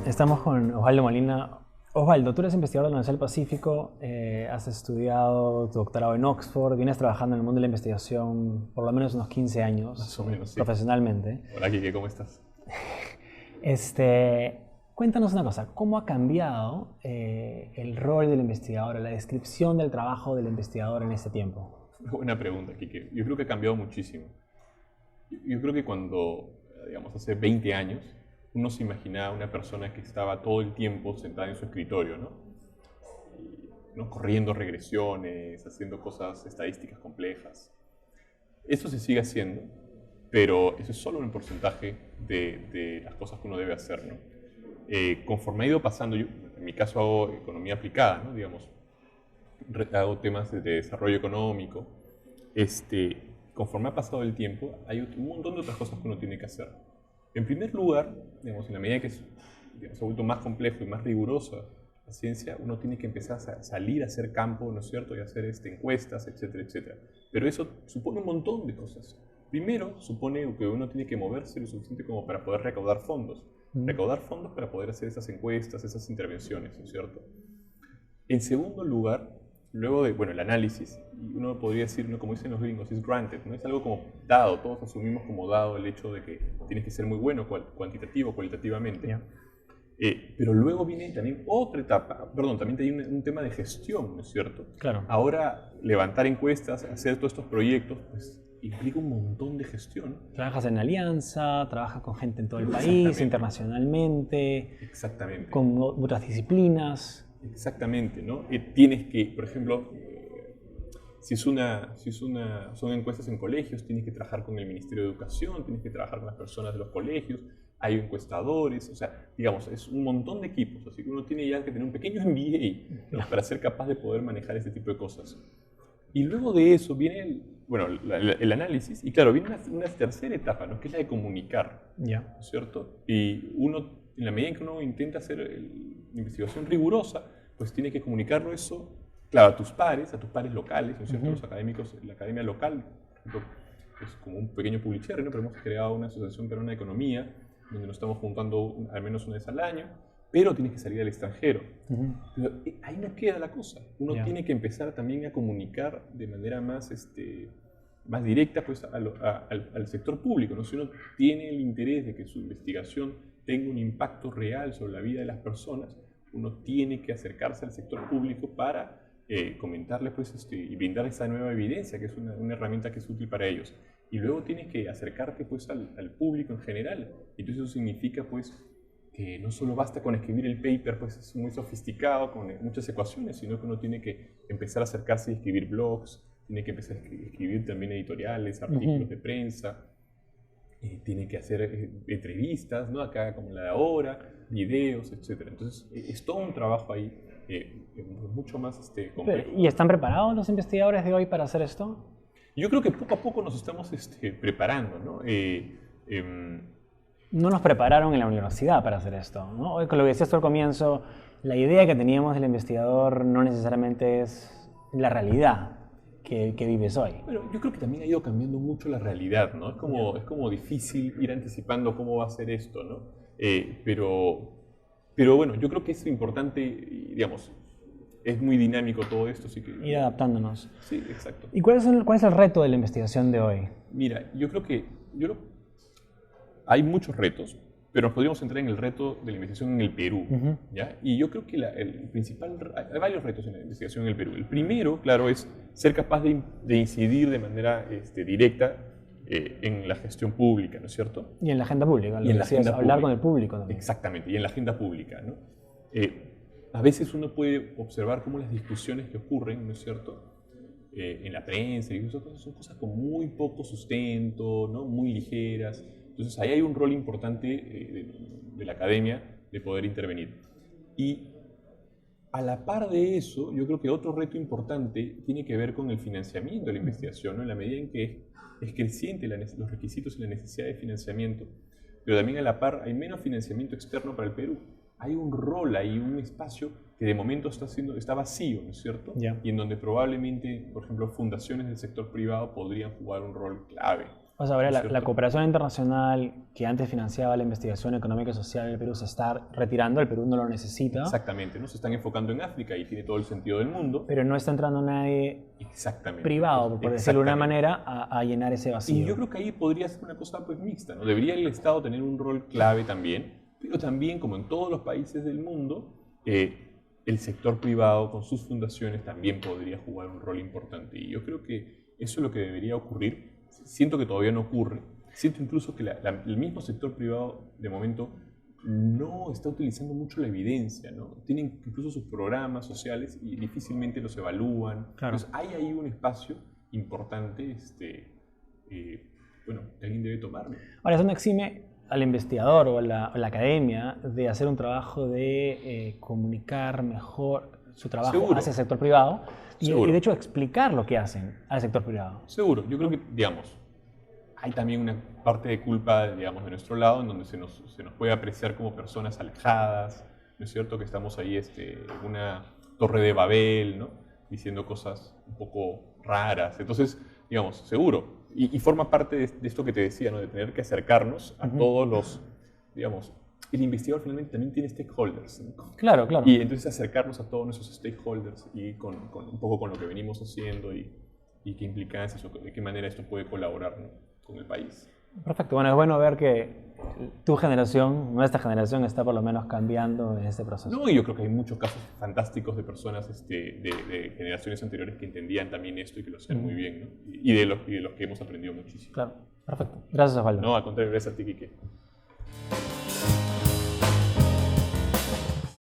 Estamos con Osvaldo Molina. Osvaldo, tú eres investigador de la Universidad del Pacífico, has estudiado tu doctorado en Oxford, vienes trabajando en el mundo de la investigación por lo menos unos 15 años, Más o menos, sí. profesionalmente. Hola, Kike, ¿cómo estás? Cuéntanos una cosa, ¿cómo ha cambiado el rol del investigador, la descripción del trabajo del investigador en este tiempo? Buena pregunta, Kike. Yo creo que ha cambiado muchísimo. Yo creo que cuando, digamos, hace 20 años, uno se imaginaba una persona que estaba todo el tiempo sentada en su escritorio, ¿no? ¿No? Corriendo regresiones, haciendo cosas estadísticas complejas. Eso se sigue haciendo, pero eso es solo un porcentaje de las cosas que uno debe hacer, ¿no? Conforme ha ido pasando, yo en mi caso hago economía aplicada, ¿no? Digamos, hago temas de desarrollo económico. Conforme ha pasado el tiempo, hay un montón de otras cosas que uno tiene que hacer. En primer lugar, digamos, en la medida que se ha vuelto más complejo y más rigurosa la ciencia, uno tiene que empezar a salir a hacer campo, ¿no es cierto?, y hacer encuestas, etcétera, etcétera. Pero eso supone un montón de cosas. Primero, supone que uno tiene que moverse lo suficiente como para poder recaudar fondos. Recaudar fondos para poder hacer esas encuestas, esas intervenciones, ¿no es cierto? En segundo lugar, luego de, bueno, el análisis, y uno podría decir, ¿no?, como dicen los gringos, es granted, ¿no? Es algo como dado, todos asumimos como dado el hecho de que tienes que ser muy bueno cuantitativo, cualitativamente. Yeah. Pero luego viene también otra etapa, perdón, también hay un tema de gestión, ¿no es cierto? Claro. Ahora, levantar encuestas, hacer todos estos proyectos, pues implica un montón de gestión. Trabajas en alianza, trabajas con gente en todo el país, internacionalmente, Exactamente. con otras disciplinas. Exactamente, ¿no? Tienes que, por ejemplo, son encuestas en colegios, tienes que trabajar con el Ministerio de Educación, tienes que trabajar con las personas de los colegios, hay encuestadores, o sea, digamos, es un montón de equipos, así que uno tiene ya que tener un pequeño MBA, ¿no?, para ser capaz de poder manejar este tipo de cosas. Y luego de eso viene el análisis, y claro, viene una tercera etapa, ¿no?, que es la de comunicar, Yeah. ¿no es cierto? Y uno, en la medida en que uno intenta hacer investigación rigurosa, pues tiene que comunicarlo eso, claro, a tus pares locales, ¿no es cierto? Los académicos, la academia local, por ejemplo, es como un pequeño publichero, ¿no? Pero hemos creado una asociación peruana de economía, donde nos estamos juntando al menos una vez al año, pero tienes que salir al extranjero. Pero ahí no queda la cosa. Uno tiene que empezar también a comunicar de manera más directa, pues, al sector público, ¿no? Si uno tiene el interés de que su investigación tenga un impacto real sobre la vida de las personas, uno tiene que acercarse al sector público para comentarles, pues, y brindar esa nueva evidencia, que es una herramienta que es útil para ellos. Y luego tienes que acercarte, pues, al público en general. Entonces eso significa, pues, que no solo basta con escribir el paper, pues es muy sofisticado, con muchas ecuaciones, sino que uno tiene que empezar a acercarse y escribir blogs, tiene que empezar a escribir también editoriales, artículos de prensa, tiene que hacer entrevistas, ¿no?, acá como la de ahora, videos, etc. Entonces es todo un trabajo ahí mucho más complejo. ¿Y están preparados los investigadores de hoy para hacer esto? Yo creo que poco a poco nos estamos preparando, ¿no? No nos prepararon en la universidad para hacer esto, ¿no? Con lo que decías tú al comienzo, la idea que teníamos del investigador no necesariamente es la realidad que vives hoy. Bueno, yo creo que también ha ido cambiando mucho la realidad, ¿no? Es como difícil ir anticipando cómo va a ser esto, ¿no? Pero bueno, yo creo que es importante, digamos, es muy dinámico todo esto, así que... Ir adaptándonos. Sí, exacto. ¿Y cuál es el reto de la investigación de hoy? Mira, yo creo que hay muchos retos, pero nos podríamos centrar en el reto de la investigación en el Perú, ¿ya? Y yo creo que el principal... Hay varios retos en la investigación en el Perú. El primero, claro, es ser capaz de incidir de manera directa en la gestión pública, ¿no es cierto? Y en la agenda pública, Y en la agenda hablar pública. con el público también. Exactamente, y en la agenda pública, ¿no? A veces uno puede observar cómo las discusiones que ocurren, ¿no es cierto?, en la prensa y esas cosas son cosas con muy poco sustento, ¿no?, muy ligeras. Entonces ahí hay un rol importante de la academia de poder intervenir. Y a la par de eso, yo creo que otro reto importante tiene que ver con el financiamiento de la investigación, ¿no?, en la medida en que es creciente los requisitos y la necesidad de financiamiento, pero también a la par hay menos financiamiento externo para el Perú. Hay un rol ahí, un espacio que de momento está vacío, ¿no es cierto? Yeah. Y en donde probablemente, por ejemplo, fundaciones del sector privado podrían jugar un rol clave. O sea, ahora ¿no es la cierto? cooperación internacional que antes financiaba la investigación económica y social del Perú se está retirando, el Perú no lo necesita, Exactamente, ¿no? Se están enfocando en África y tiene todo el sentido del mundo. pero no está entrando nadie Exactamente. privado, por decirlo de una Exactamente. manera, a llenar ese vacío. Y yo creo que ahí podría ser una cosa pues mixta, ¿no? Debería el Estado tener un rol clave también, pero también, como en todos los países del mundo, el sector privado con sus fundaciones también podría jugar un rol importante. Y yo creo que eso es lo que debería ocurrir. Siento que todavía no ocurre. Siento incluso que el mismo sector privado, de momento, no está utilizando mucho la evidencia, ¿no? Tienen incluso sus programas sociales y difícilmente los evalúan. Claro. Entonces, hay ahí un espacio importante, bueno, que alguien debe tomarlo. Ahora, eso no exime al investigador o a la academia de hacer un trabajo de comunicar mejor su trabajo Seguro. hacia el sector privado y Seguro. de hecho explicar lo que hacen al sector privado. Seguro, yo creo que, digamos, hay también una parte de culpa, digamos, de nuestro lado, en donde se nos puede apreciar como personas alejadas, ¿no es cierto? Que estamos ahí en una torre de Babel, ¿no? Diciendo cosas un poco raras. Entonces, digamos, seguro. Y forma parte de esto que te decía, ¿no? De tener que acercarnos a todos los, digamos, el investigador finalmente también tiene stakeholders, ¿no? Claro, claro. Y entonces acercarnos a todos nuestros stakeholders y con un poco con lo que venimos haciendo y qué implicancias o de qué manera esto puede colaborar, ¿no? Con el país. Perfecto. Bueno, es bueno ver que tu generación, nuestra generación, está por lo menos cambiando en este proceso. No, y yo creo que hay muchos casos fantásticos de personas de generaciones anteriores que entendían también esto y que lo hacían muy bien, ¿no? Y de los que hemos aprendido muchísimo. Claro. Perfecto. Gracias, Osvaldo. No, al contrario, gracias a ti, Quique.